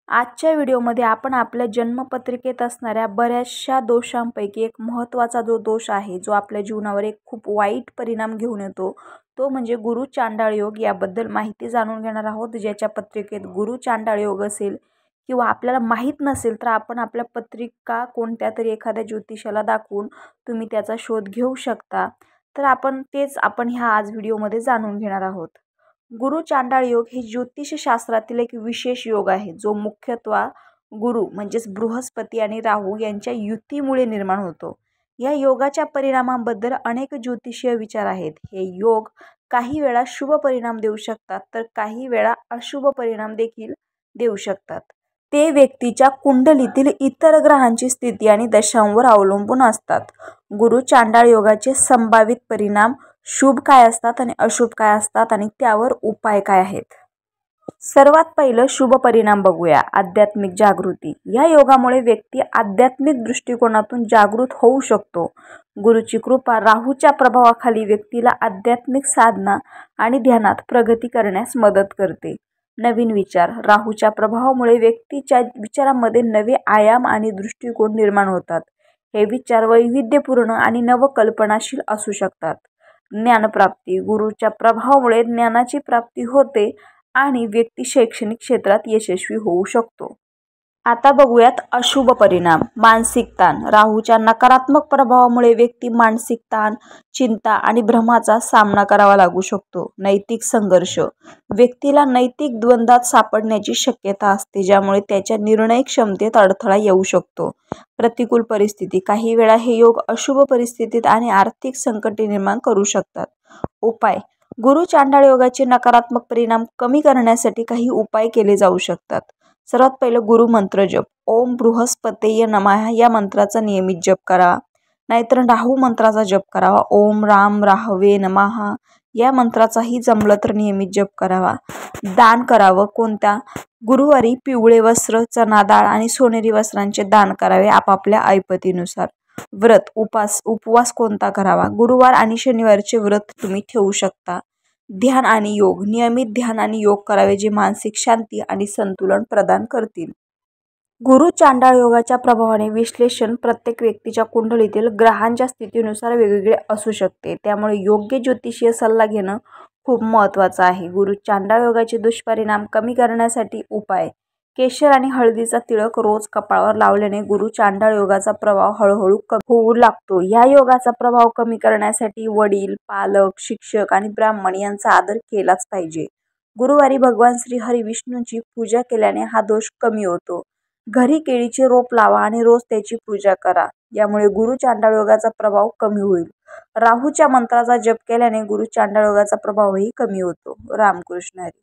आजच्या व्हिडिओमध्ये आपण आपल्या जन्मपत्रिकेत असणाऱ्या बऱ्याचशा दोषांपैकी एक महत्त्वाचा जो दोष आहे, जो आपल्या जीवनावर एक खूप वाईट परिणाम घेऊन येतो, तो म्हणजे गुरु चांडाळ योग. याबद्दल माहिती जाणून घेणार आहोत. ज्याच्या पत्रिकेत गुरु चांडाळ योग असेल किंवा आपल्याला माहीत नसेल तर आपण आपल्या पत्रिका कोणत्या तरी एखाद्या ज्योतिषाला दाखवून तुम्ही त्याचा शोध घेऊ शकता. तर आपण ह्या आज व्हिडिओमध्ये जाणून घेणार आहोत. गुरु चांडाळ योग हे ज्योतिषशास्त्रातील एक विशेष योग आहे, जो मुख्यत्वे गुरु म्हणजेच बृहस्पती आणि राहू यांच्या युतीमुळे निर्माण होतो. या योगाच्या परिणामांबद्दल अनेक ज्योतिषीय विचार आहेत. हे योग काही वेळा शुभ परिणाम देऊ शकतात तर काही वेळा अशुभ परिणाम देखील देऊ शकतात. ते व्यक्तीच्या कुंडलीतील इतर ग्रहांची स्थिती आणि दशांवर अवलंबून असतात. गुरु चांडाळ योगाचे संभावित परिणाम शुभ काय असतात आणि अशुभ काय असतात आणि त्यावर उपाय काय आहेत. सर्वात पहिलं शुभ परिणाम बघूया. आध्यात्मिक जागृती. या योगामुळे व्यक्ती आध्यात्मिक दृष्टिकोनातून जागृत होऊ शकतो. गुरुची कृपा राहूच्या प्रभावाखाली व्यक्तीला आध्यात्मिक साधना आणि ध्यानात प्रगती करण्यास मदत करते. नवीन विचार. राहूच्या प्रभावामुळे व्यक्तीच्या विचारांमध्ये नवे आयाम आणि दृष्टिकोन निर्माण होतात. हे विचार वैविध्यपूर्ण आणि नवकल्पनाशील असू शकतात. ज्ञानप्राप्ती. गुरुच्या प्रभावामुळे ज्ञानाची प्राप्ती होते आणि व्यक्ती शैक्षणिक क्षेत्रात यशस्वी होऊ शकतो. आता बघूयात अशुभ परिणाम. मानसिक ताण. राहूच्या नकारात्मक प्रभावामुळे व्यक्ती मानसिक ताण, चिंता आणि भ्रमाचा सामना करावा लागू शकतो. नैतिक संघर्ष. व्यक्तीला नैतिक द्वंद्वात सापडण्याची शक्यता असते, ज्यामुळे त्याच्या निर्णय क्षमतेत अडथळा येऊ शकतो. प्रतिकूल परिस्थिती. काही वेळा हे योग अशुभ परिस्थितीत आणि आर्थिक संकटे निर्माण करू शकतात. उपाय. गुरु चांडाळ योगाचे नकारात्मक परिणाम कमी करण्यासाठी काही उपाय केले जाऊ शकतात. सर्वात पहिलं गुरुमंत्र जप. ओम बृहस्पतये नमः या मंत्राचा नियमित जप करावा. नाहीतर राहू मंत्राचा जप करावा. ओम राम राहवे नमः या मंत्राचाही जमलं तर नियमित जप करावा. दान करावं. कोणत्या? गुरुवारी पिवळे वस्त्र, चणा डाळ आणि सोनेरी वस्त्रांचे दान करावे आपापल्या ऐपतीनुसार. व्रत उपवास कोणता करावा? गुरुवार आणि शनिवारचे व्रत तुम्ही ठेवू शकता. ध्यान आणि योग. नियमित ध्यान आणि योग करावे, जे मानसिक शांती आणि संतुलन प्रदान करतील. गुरु चांडाळ योगाच्या प्रभावाने विश्लेषण प्रत्येक व्यक्तीच्या कुंडलीतील ग्रहांच्या स्थितीनुसार वेगवेगळे असू शकते. त्यामुळे योग्य ज्योतिषीय सल्ला घेणं खूप महत्त्वाचं आहे. गुरु चांडाळ योगाचे दुष्परिणाम कमी करण्यासाठी उपाय. केशर आणि हळदीचा तिळक रोज कपाळावर लावल्याने गुरु चांडाळ योगाचा प्रभाव हळूहळू कमी होऊ लागतो. या योगाचा प्रभाव कमी करण्यासाठी वडील, पालक, शिक्षक आणि ब्राह्मण यांचा आदर केलाच पाहिजे. गुरुवारी भगवान श्री हरी विष्णूंची पूजा केल्याने हा दोष कमी होतो. घरी केळीचे रोप लावा आणि रोज त्याची पूजा करा. यामुळे गुरु चांडाळ योगाचा प्रभाव कमी होईल. राहूच्या मंत्राचा जप केल्याने गुरु चांडाळ योगाचा प्रभावही कमी होतो. रामकृष्ण हरी.